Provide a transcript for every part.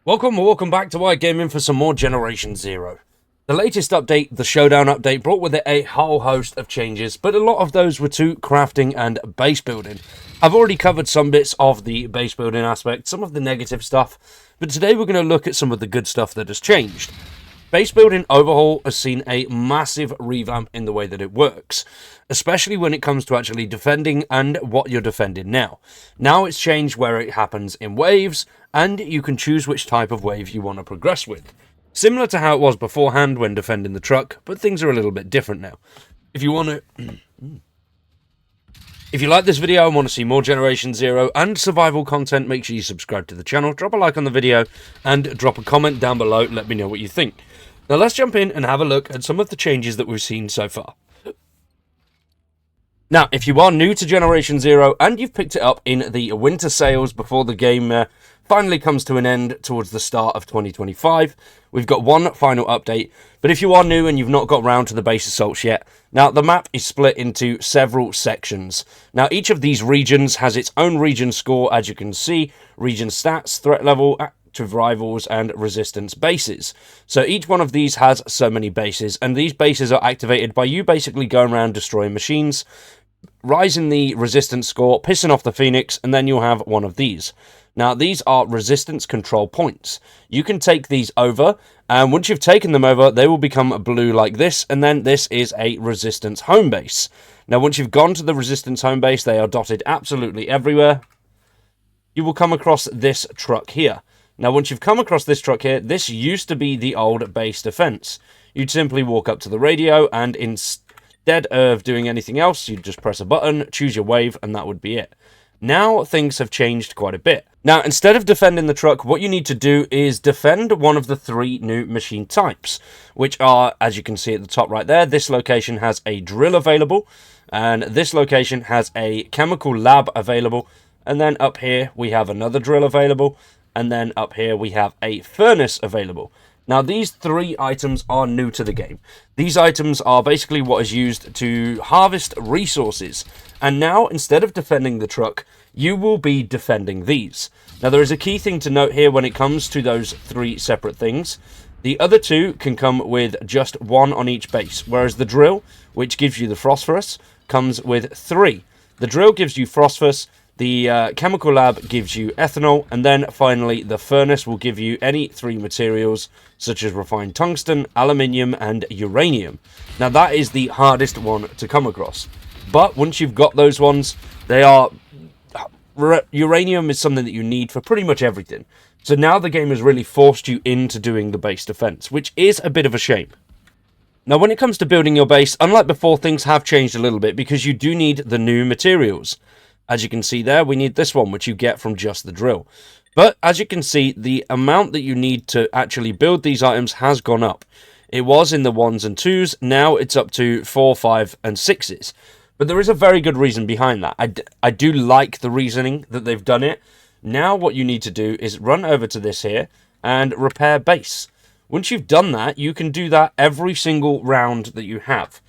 Welcome back to iGaming for some more Generation Zero. The latest update, the Showdown update, brought with it a whole host of changes, but a lot of those were to crafting and base building. I've already covered some bits of the base building aspect, some of the negative stuff, but today we're going to look at some of the good stuff that has changed. Base building overhaul has seen a massive revamp in the way that it works, especially when it comes to actually defending and what you're defending now. Now it's changed where it happens in waves, and you can choose which type of wave you want to progress with. Similar to how it was beforehand when defending the truck, but things are a little bit different now. If you like this video and want to see more Generation Zero and survival content, make sure you subscribe to the channel, drop a like on the video, and drop a comment down below. Let me know what you think. Now let's jump in and have a look at some of the changes that we've seen so far. Now, if you are new to Generation Zero and you've picked it up in the winter sales before the game finally comes to an end towards the start of 2025, we've got one final update. But if you are new and you've not got round to the base assaults yet, now the map is split into several sections. Now each of these regions has its own region score, as you can see, region stats, threat level, active rivals, and resistance bases. So each one of these has so many bases, and these bases are activated by you basically going around destroying machines, rising the resistance score, pissing off the Phoenix, and then you'll have one of these. Now, these are resistance control points. You can take these over, and once you've taken them over, they will become blue like this, and then this is a resistance home base. Now, once you've gone to the resistance home base, they are dotted absolutely everywhere. You will come across this truck here. Now, once you've come across this truck here, this used to be the old base defense. You'd simply walk up to the radio, and instead of doing anything else, you'd just press a button, choose your wave, and that would be it. Now, things have changed quite a bit. Now, instead of defending the truck, what you need to do is defend one of the three new machine types, which are, as you can see at the top right there, this location has a drill available, and this location has a chemical lab available, and then up here we have another drill available, and then up here we have a furnace available. Now, these three items are new to the game. These items are basically what is used to harvest resources. And now, instead of defending the truck, you will be defending these. Now, there is a key thing to note here when it comes to those three separate things. The other two can come with just one on each base, whereas the drill, which gives you the phosphorus, comes with three. The drill gives you phosphorus, the chemical lab gives you ethanol, and then finally the furnace will give you any three materials such as refined tungsten, aluminium, and uranium. Now that is the hardest one to come across. But once you've got those ones, they are... uranium is something that you need for pretty much everything. So now the game has really forced you into doing the base defense, which is a bit of a shame. Now when it comes to building your base, unlike before, things have changed a little bit because you do need the new materials. As you can see there, we need this one, which you get from just the drill. But as you can see, the amount that you need to actually build these items has gone up. It was in the 1s and 2s, now it's up to 4, 5, and 6s. But there is a very good reason behind that. I do like the reasoning that they've done it. Now what you need to do is run over to this here and repair base. Once you've done that, you can do that every single round that you have.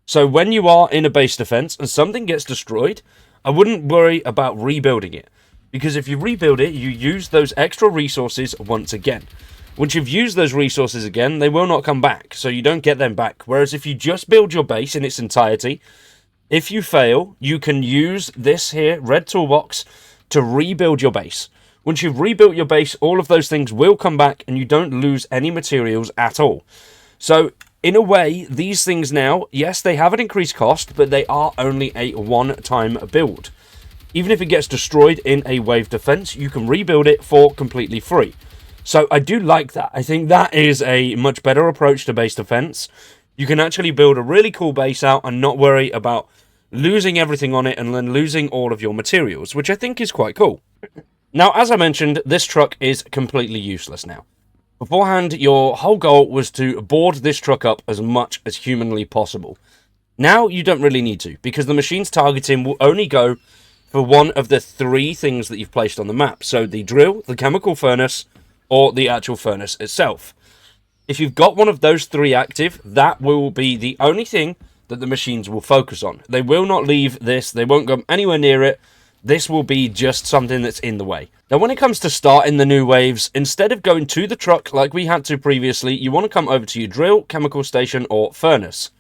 So when you are in a base defense and something gets destroyed, I wouldn't worry about rebuilding it, because if you rebuild it, you use those extra resources once again. Once you've used those resources again, they will not come back, so you don't get them back. Whereas if you just build your base in its entirety, if you fail, you can use this here, red toolbox, to rebuild your base. Once you've rebuilt your base, all of those things will come back, and you don't lose any materials at all. So, in a way, these things now, yes, they have an increased cost, but they are only a one-time build. Even if it gets destroyed in a wave defense, you can rebuild it for completely free. So I do like that. I think that is a much better approach to base defense. You can actually build a really cool base out and not worry about losing everything on it and then losing all of your materials, which I think is quite cool. Now, as I mentioned, this truck is completely useless now. Beforehand, your whole goal was to board this truck up as much as humanly possible. Now, you don't really need to, because the machine's targeting will only go for one of the three things that you've placed on the map. So, the drill, the chemical furnace, or the actual furnace itself. If you've got one of those three active, that will be the only thing that the machines will focus on. They will not leave this, they won't go anywhere near it. this will be just something that's in the way. Now, when it comes to starting the new waves, instead of going to the truck like we had to previously, you want to come over to your drill, chemical station, or furnace.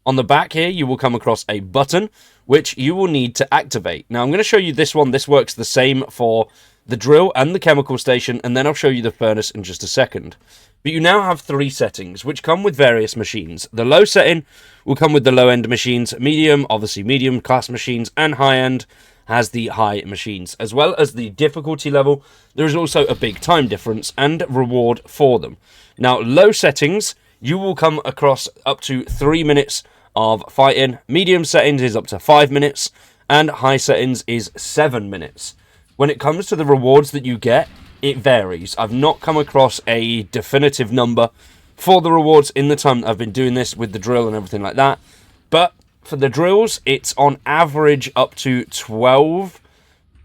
On the back here, you will come across a button, which you will need to activate. Now, I'm going to show you this one. This works the same for the drill and the chemical station, and then I'll show you the furnace in just a second. But you now have 3 settings, which come with various machines. The low setting will come with the low-end machines, medium, obviously medium class machines, and high-end has the high machines. As well as the difficulty level, there is also a big time difference and reward for them. Now, low settings, you will come across up to 3 minutes of fighting. Medium settings is up to 5 minutes, and high settings is 7 minutes. When it comes to the rewards that you get, it varies. I've not come across a definitive number for the rewards in the time that I've been doing this with the drill and everything like that. But for the drills, it's on average up to 12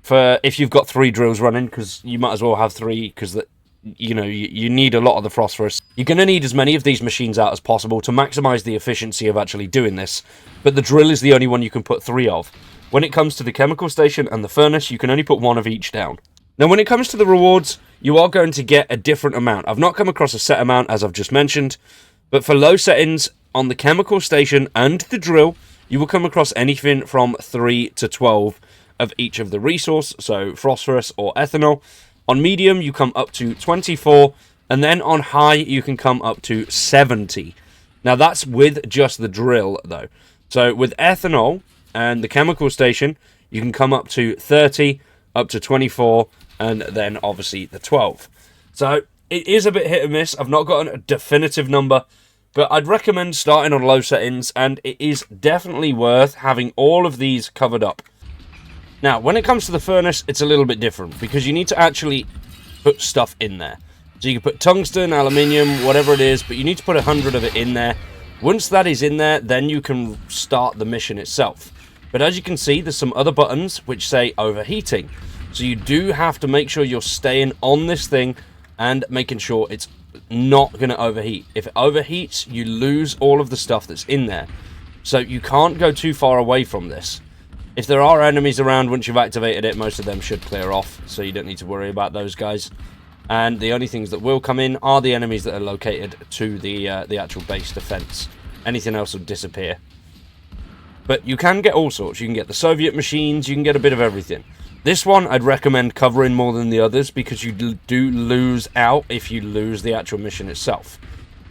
for if you've got 3 drills running, because you might as well have 3, because you need a lot of the phosphorus. You're going to need as many of these machines out as possible to maximize the efficiency of actually doing this, but the drill is the only one you can put 3 of. When it comes to the chemical station and the furnace, you can only put 1 of each down. Now, when it comes to the rewards, you are going to get a different amount. I've not come across a set amount, as I've just mentioned, but for low settings on the chemical station and the drill, you will come across anything from 3 to 12 of each of the resource, so phosphorus or ethanol. On medium, you come up to 24, and then on high, you can come up to 70. Now, that's with just the drill, though. So with ethanol and the chemical station, you can come up to 30, up to 24, and then obviously the 12. So it is a bit hit and miss. I've not got a definitive number, but I'd recommend starting on low settings, and it is definitely worth having all of these covered up. Now, when it comes to the furnace, it's a little bit different, because you need to actually put stuff in there. So you can put tungsten, aluminium, whatever it is, but you need to put 100 of it in there. Once that is in there, then you can start the mission itself. But as you can see, there's some other buttons which say overheating. So you do have to make sure you're staying on this thing and making sure it's not going to overheat. If it overheats, you lose all of the stuff that's in there. So you can't go too far away from this. If there are enemies around once you've activated it, most of them should clear off, so you don't need to worry about those guys. And the only things that will come in are the enemies that are located to the actual base defense. Anything else will disappear. But you can get all sorts. You can get the Soviet machines, you can get a bit of everything. This one I'd recommend covering more than the others, because you do lose out if you lose the actual mission itself.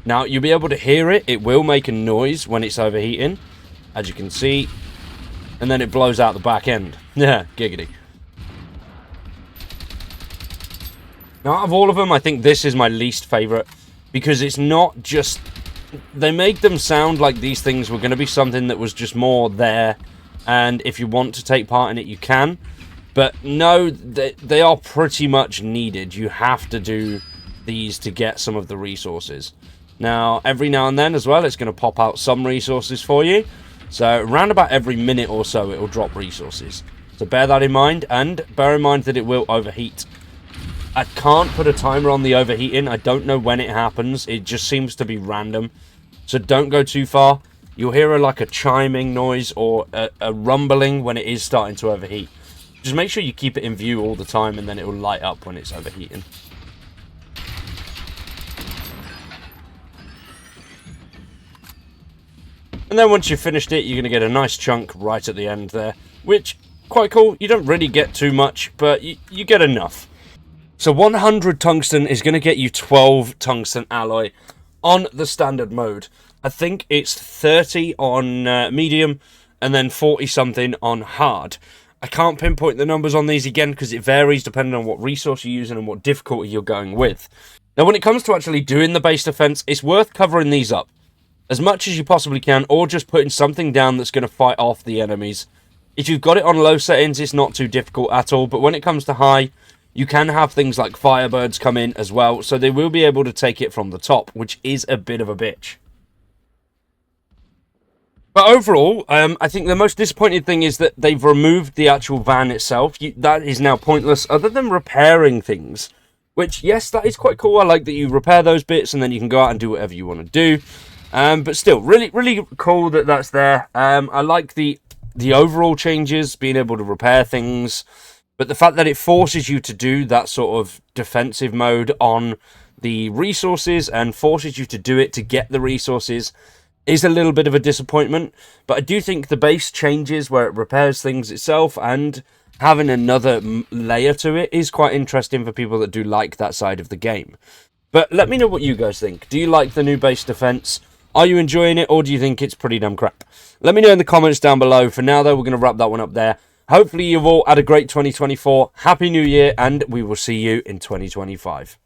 Now, you'll be able to hear it. It will make a noise when it's overheating, as you can see. And then it blows out the back end. Yeah, giggity. Now, out of all of them, I think this is my least favourite, because it's not just... They make them sound like these things were going to be something that was just more there, and if you want to take part in it, you can. But no, they are pretty much needed. You have to do these to get some of the resources. Now, every now and then as well, it's going to pop out some resources for you. So around about every minute or so, it will drop resources. So bear that in mind, and bear in mind that it will overheat. I can't put a timer on the overheating. I don't know when it happens. It just seems to be random. So don't go too far. You'll hear like a chiming noise or a rumbling when it is starting to overheat. Just make sure you keep it in view all the time, and then it will light up when it's overheating. And then once you've finished it, you're going to get a nice chunk right at the end there, which, quite cool. You don't really get too much, but you get enough. So 100 tungsten is going to get you 12 tungsten alloy on the standard mode. I think it's 30 on medium, and then 40 something on hard. I can't pinpoint the numbers on these again, because it varies depending on what resource you're using and what difficulty you're going with. Now, when it comes to actually doing the base defense, it's worth covering these up as much as you possibly can, or just putting something down that's going to fight off the enemies. If you've got it on low settings, it's not too difficult at all, but when it comes to high, you can have things like firebirds come in as well, so they will be able to take it from the top, which is a bit of a bitch. But overall, I think the most disappointing thing is that they've removed the actual van itself. That is now pointless, other than repairing things. Which, yes, that is quite cool. I like that you repair those bits, and then you can go out and do whatever you want to do. But still, really, really cool that that's there. I like the the overall changes, being able to repair things, but the fact that it forces you to do that sort of defensive mode on the resources and forces you to do it to get the resources is a little bit of a disappointment. But I do think the base changes where it repairs things itself, and having another layer to it is quite interesting for people that do like that side of the game. But let me know what you guys think. Do you like the new base defense? Are you enjoying it, or do you think it's pretty damn crap? Let me know in the comments down below. For now, though, we're going to wrap that one up there. Hopefully, you've all had a great 2024. Happy New Year, and we will see you in 2025.